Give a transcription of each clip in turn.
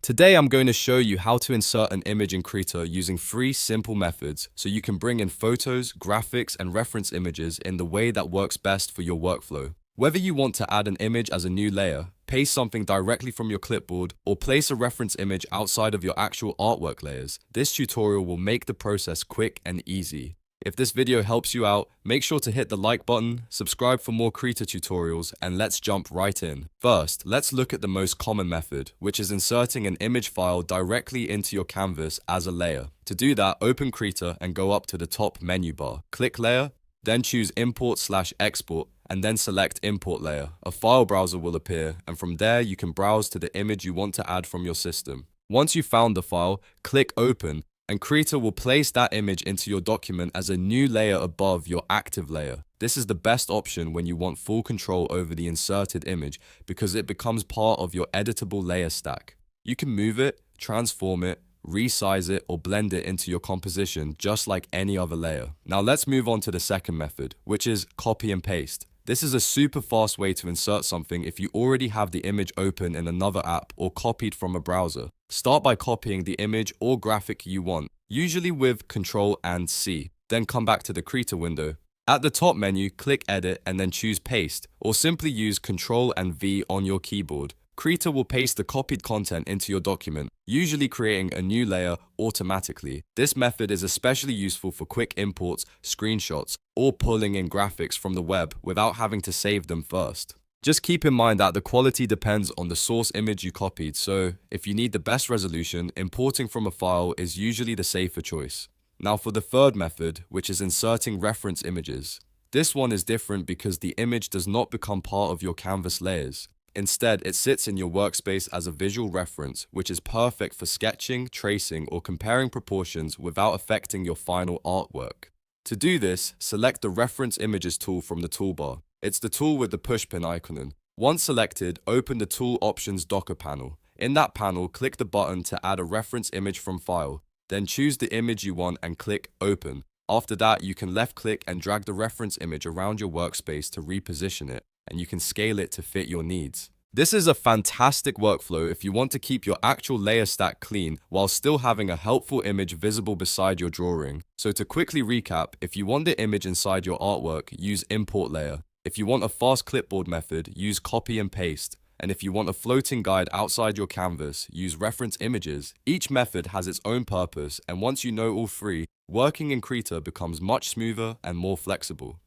Today I'm going to show you how to insert an image in Krita using 3 simple methods so you can bring in photos, graphics, and reference images in the way that works best for your workflow. Whether you want to add an image as a new layer, paste something directly from your clipboard, or place a reference image outside of your actual artwork layers, this tutorial will make the process quick and easy. If this video helps you out, make sure to hit the like button, subscribe for more Krita tutorials, and let's jump right in. First, let's look at the most common method, which is inserting an image file directly into your canvas as a layer. To do that, open Krita and go up to the top menu bar. Click Layer, then choose Import/Export, and then select Import Layer. A file browser will appear, and from there you can browse to the image you want to add from your system. Once you've found the file, click Open, and Krita will place that image into your document as a new layer above your active layer. This is the best option when you want full control over the inserted image because it becomes part of your editable layer stack. You can move it, transform it, resize it, or blend it into your composition just like any other layer. Now let's move on to the second method, which is copy and paste. This is a super fast way to insert something if you already have the image open in another app or copied from a browser. Start by copying the image or graphic you want, usually with Ctrl and C. Then come back to the Krita window. At the top menu, click Edit and then choose Paste, or simply use Ctrl and V on your keyboard. Krita will paste the copied content into your document, usually creating a new layer automatically. This method is especially useful for quick imports, screenshots, or pulling in graphics from the web without having to save them first. Just keep in mind that the quality depends on the source image you copied, so if you need the best resolution, importing from a file is usually the safer choice. Now for the third method, which is inserting reference images. This one is different because the image does not become part of your canvas layers. Instead, it sits in your workspace as a visual reference, which is perfect for sketching, tracing, or comparing proportions without affecting your final artwork. To do this, select the Reference Images tool from the toolbar. It's the tool with the pushpin icon. Once selected, open the Tool Options Docker panel. In that panel, click the button to add a reference image from File. Then choose the image you want and click Open. After that, you can left-click and drag the reference image around your workspace to reposition it, and you can scale it to fit your needs. This is a fantastic workflow if you want to keep your actual layer stack clean while still having a helpful image visible beside your drawing. So to quickly recap, if you want the image inside your artwork, use Import Layer. If you want a fast clipboard method, use Copy and Paste. And if you want a floating guide outside your canvas, use Reference Images. Each method has its own purpose, and once you know all 3, working in Krita becomes much smoother and more flexible.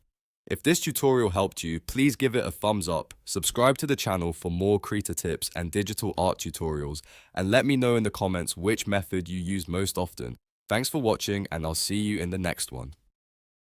If this tutorial helped you, please give it a thumbs up, subscribe to the channel for more Krita tips and digital art tutorials, and let me know in the comments which method you use most often. Thanks for watching, and I'll see you in the next one.